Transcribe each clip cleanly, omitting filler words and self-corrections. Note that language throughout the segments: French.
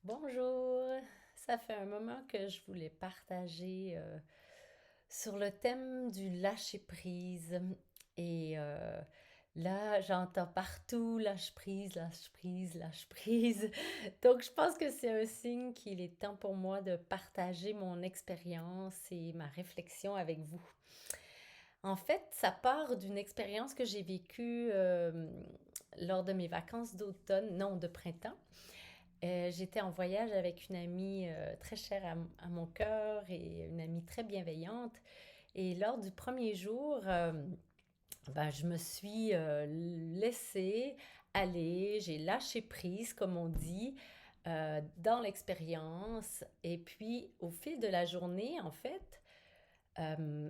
Bonjour, ça fait un moment que je voulais partager sur le thème du lâcher-prise. Et là, j'entends partout lâche-prise, lâche-prise, lâche-prise. Donc, je pense que c'est un signe qu'il est temps pour moi de partager mon expérience et ma réflexion avec vous. En fait, ça part d'une expérience que j'ai vécue lors de mes vacances d'automne, non, de printemps. J'étais en voyage avec une amie très chère à mon cœur et une amie très bienveillante. Et lors du premier jour, ben, je me suis laissée aller, j'ai lâché prise, comme on dit, dans l'expérience. Et puis, au fil de la journée, en fait, euh,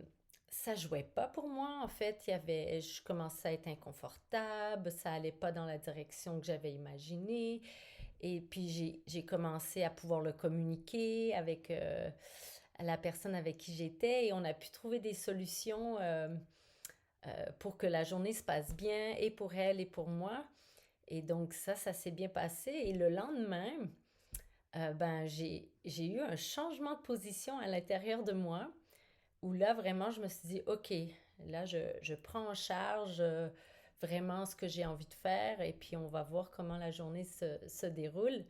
ça jouait pas pour moi. En fait, je commençais à être inconfortable, ça allait pas dans la direction que j'avais imaginée. Et puis j'ai commencé à pouvoir le communiquer avec la personne avec qui j'étais et on a pu trouver des solutions pour que la journée se passe bien et pour elle et pour moi. Et donc ça s'est bien passé. Et le lendemain, ben, j'ai eu un changement de position à l'intérieur de moi où là vraiment je me suis dit, OK, là je prends en charge vraiment ce que j'ai envie de faire et puis on va voir comment la journée se déroule.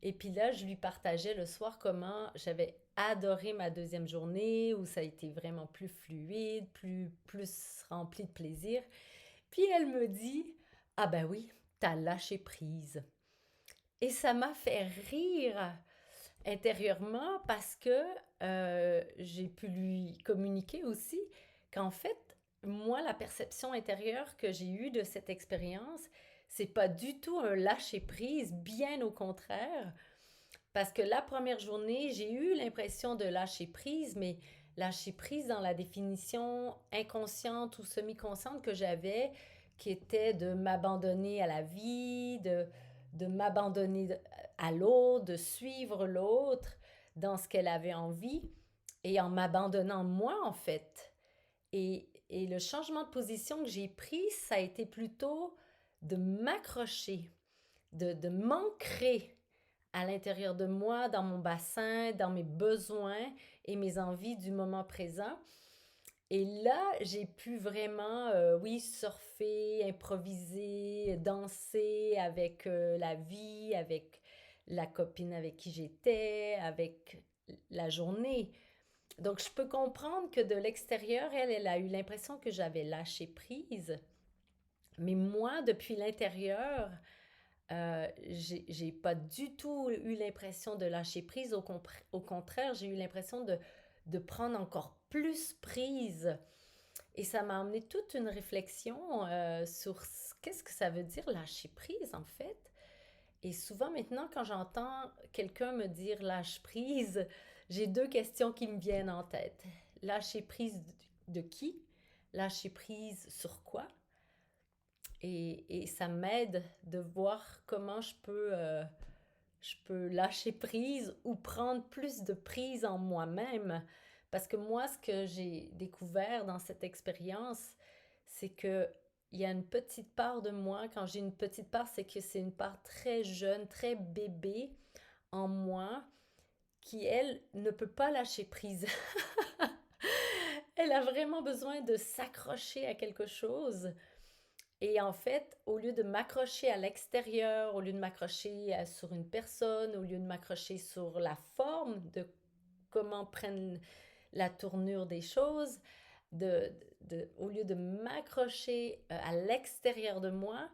Et puis là, je lui partageais le soir comment j'avais adoré ma deuxième journée, où ça a été vraiment plus fluide, plus rempli de plaisir. Puis elle me dit, ah ben oui, t'as lâché prise. Et ça m'a fait rire intérieurement parce que j'ai pu lui communiquer aussi qu'en fait, moi, la perception intérieure que j'ai eue de cette expérience, c'est pas du tout un lâcher prise, bien au contraire. Parce que la première journée, j'ai eu l'impression de lâcher prise, mais lâcher prise dans la définition inconsciente ou semi-consciente que j'avais, qui était de m'abandonner à la vie, de m'abandonner à l'autre, de suivre l'autre dans ce qu'elle avait envie et en m'abandonnant moi en fait. Et le changement de position que j'ai pris, ça a été plutôt de m'accrocher, de m'ancrer à l'intérieur de moi, dans mon bassin, dans mes besoins et mes envies du moment présent. Et là, j'ai pu vraiment, oui, surfer, improviser, danser avec la vie, avec la copine avec qui j'étais, avec la journée. Donc, je peux comprendre que de l'extérieur, elle a eu l'impression que j'avais lâché prise. Mais moi, depuis l'intérieur, j'ai pas du tout eu l'impression de lâcher prise. Au contraire, j'ai eu l'impression de prendre encore plus prise. Et ça m'a amené toute une réflexion sur qu'est-ce que ça veut dire lâcher prise en fait. Et souvent maintenant, quand j'entends quelqu'un me dire lâche prise, j'ai deux questions qui me viennent en tête. Lâcher prise de qui? Lâcher prise sur quoi? Et ça m'aide de voir comment je peux lâcher prise ou prendre plus de prise en moi-même. Parce que moi, ce que j'ai découvert dans cette expérience, c'est que il y a une petite part de moi, quand j'ai une petite part, c'est que c'est une part très jeune, très bébé en moi, qui, elle, ne peut pas lâcher prise. Elle a vraiment besoin de s'accrocher à quelque chose. Et en fait, au lieu de m'accrocher à l'extérieur, au lieu de m'accrocher sur une personne, au lieu de m'accrocher sur la forme de comment prennent la tournure des choses, au lieu de m'accrocher à l'extérieur de moi,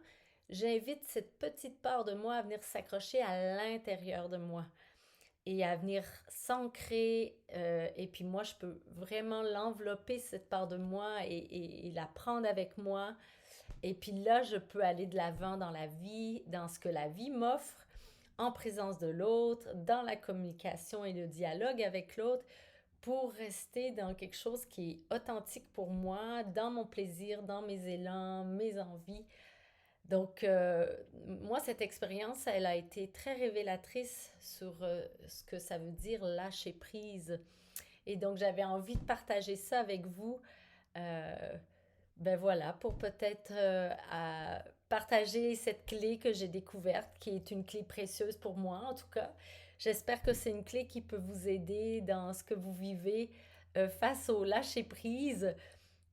j'invite cette petite part de moi à venir s'accrocher à l'intérieur de moi et à venir s'ancrer. Et puis moi, je peux vraiment l'envelopper, cette part de moi, et la prendre avec moi et puis là, je peux aller de l'avant dans la vie, dans ce que la vie m'offre, en présence de l'autre, dans la communication et le dialogue avec l'autre, pour rester dans quelque chose qui est authentique pour moi, dans mon plaisir, dans mes élans, mes envies. Donc, moi, cette expérience, elle a été très révélatrice sur ce que ça veut dire lâcher prise. Et donc, j'avais envie de partager ça avec vous. Euh, ben voilà, pour peut-être partager cette clé que j'ai découverte, qui est une clé précieuse pour moi en tout cas. J'espère que c'est une clé qui peut vous aider dans ce que vous vivez face au lâcher-prise,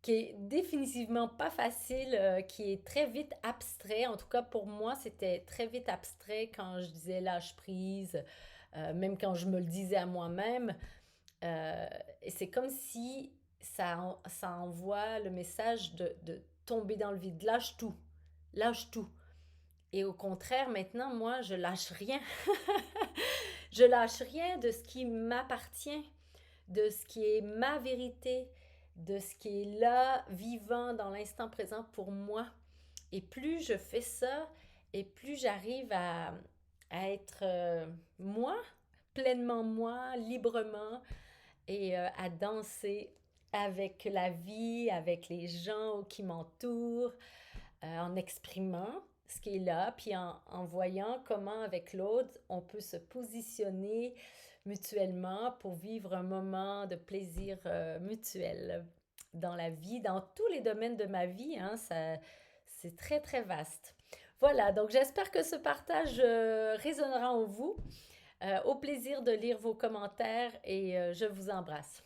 qui est définitivement pas facile, qui est très vite abstrait. En tout cas, pour moi, c'était très vite abstrait quand je disais lâche-prise, même quand je me le disais à moi-même. Et c'est comme si ça envoie le message de tomber dans le vide. Lâche tout. Lâche tout. Et au contraire, maintenant, moi, je lâche rien. Je lâche rien de ce qui m'appartient, de ce qui est ma vérité, de ce qui est là, vivant dans l'instant présent pour moi. Et plus je fais ça, et plus j'arrive à être moi, pleinement moi, librement, et à danser avec la vie, avec les gens qui m'entourent, en exprimant ce qui est là, puis en voyant comment avec l'autre, on peut se positionner mutuellement pour vivre un moment de plaisir mutuel dans la vie, dans tous les domaines de ma vie. Hein, c'est très, très vaste. Voilà, donc j'espère que ce partage résonnera en vous. Au plaisir de lire vos commentaires et je vous embrasse.